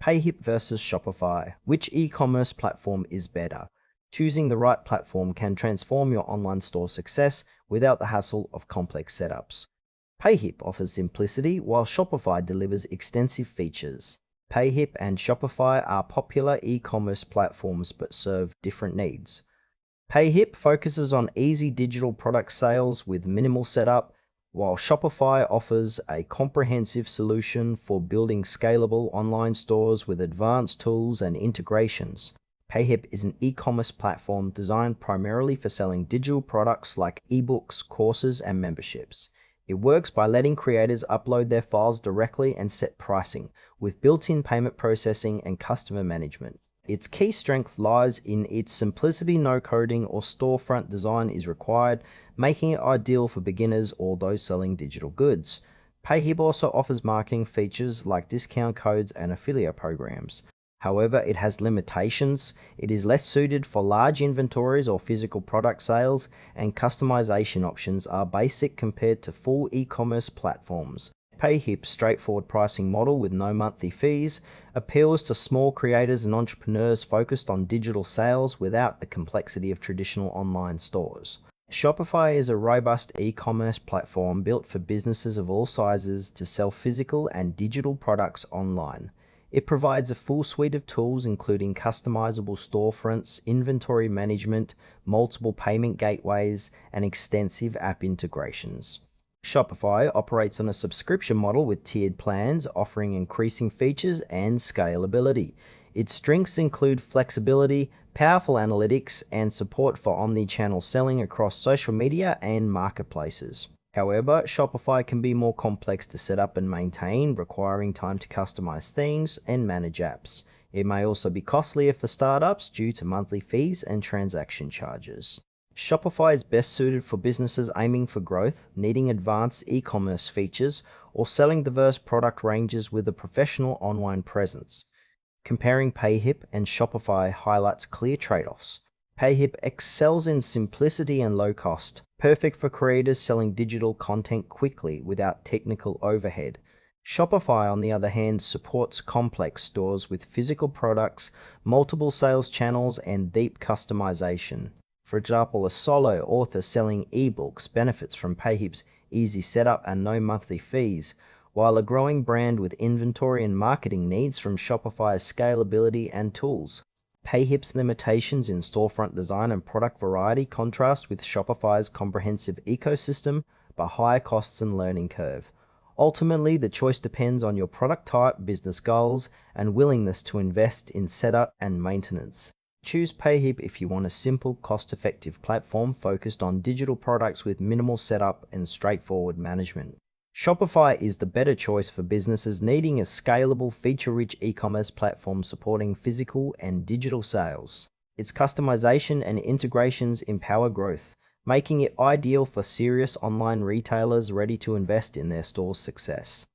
Payhip versus Shopify. Which e-commerce platform is better? Choosing the right platform can transform your online store success without the hassle of complex setups. Payhip offers simplicity, while Shopify delivers extensive features. Payhip and Shopify are popular e-commerce platforms but serve different needs. Payhip focuses on easy digital product sales with minimal setup, while Shopify offers a comprehensive solution for building scalable online stores with advanced tools and integrations. Payhip is an e-commerce platform designed primarily for selling digital products like ebooks, courses, and memberships. It works by letting creators upload their files directly and set pricing, with built-in payment processing and customer management. Its key strength lies in its simplicity. No coding or storefront design is required, making it ideal for beginners or those selling digital goods. Payhip also offers marketing features like discount codes and affiliate programs. However, it has limitations. It is less suited for large inventories or physical product sales, and customization options are basic compared to full e-commerce platforms. Payhip's straightforward pricing model with no monthly fees appeals to small creators and entrepreneurs focused on digital sales without the complexity of traditional online stores. Shopify is a robust e-commerce platform built for businesses of all sizes to sell physical and digital products online. It provides a full suite of tools including customizable storefronts, inventory management, multiple payment gateways, and extensive app integrations. Shopify operates on a subscription model with tiered plans offering increasing features and scalability. Its strengths include flexibility, powerful analytics, and support for omni-channel selling across social media and marketplaces. However, Shopify can be more complex to set up and maintain, requiring time to customize themes and manage apps. It may also be costlier for startups due to monthly fees and transaction charges. Shopify is best suited for businesses aiming for growth, needing advanced e-commerce features, or selling diverse product ranges with a professional online presence. Comparing Payhip and Shopify highlights clear trade-offs. Payhip excels in simplicity and low cost, perfect for creators selling digital content quickly without technical overhead. Shopify, on the other hand, supports complex stores with physical products, multiple sales channels, and deep customization. For example, a solo author selling ebooks benefits from Payhip's easy setup and no monthly fees, while a growing brand with inventory and marketing needs from Shopify's scalability and tools. Payhip's limitations in storefront design and product variety contrast with Shopify's comprehensive ecosystem, but higher costs and learning curve. Ultimately, the choice depends on your product type, business goals, and willingness to invest in setup and maintenance. Choose Payhip if you want a simple, cost-effective platform focused on digital products with minimal setup and straightforward management. Shopify is the better choice for businesses needing a scalable, feature-rich e-commerce platform supporting physical and digital sales. Its customization and integrations empower growth, making it ideal for serious online retailers ready to invest in their store's success.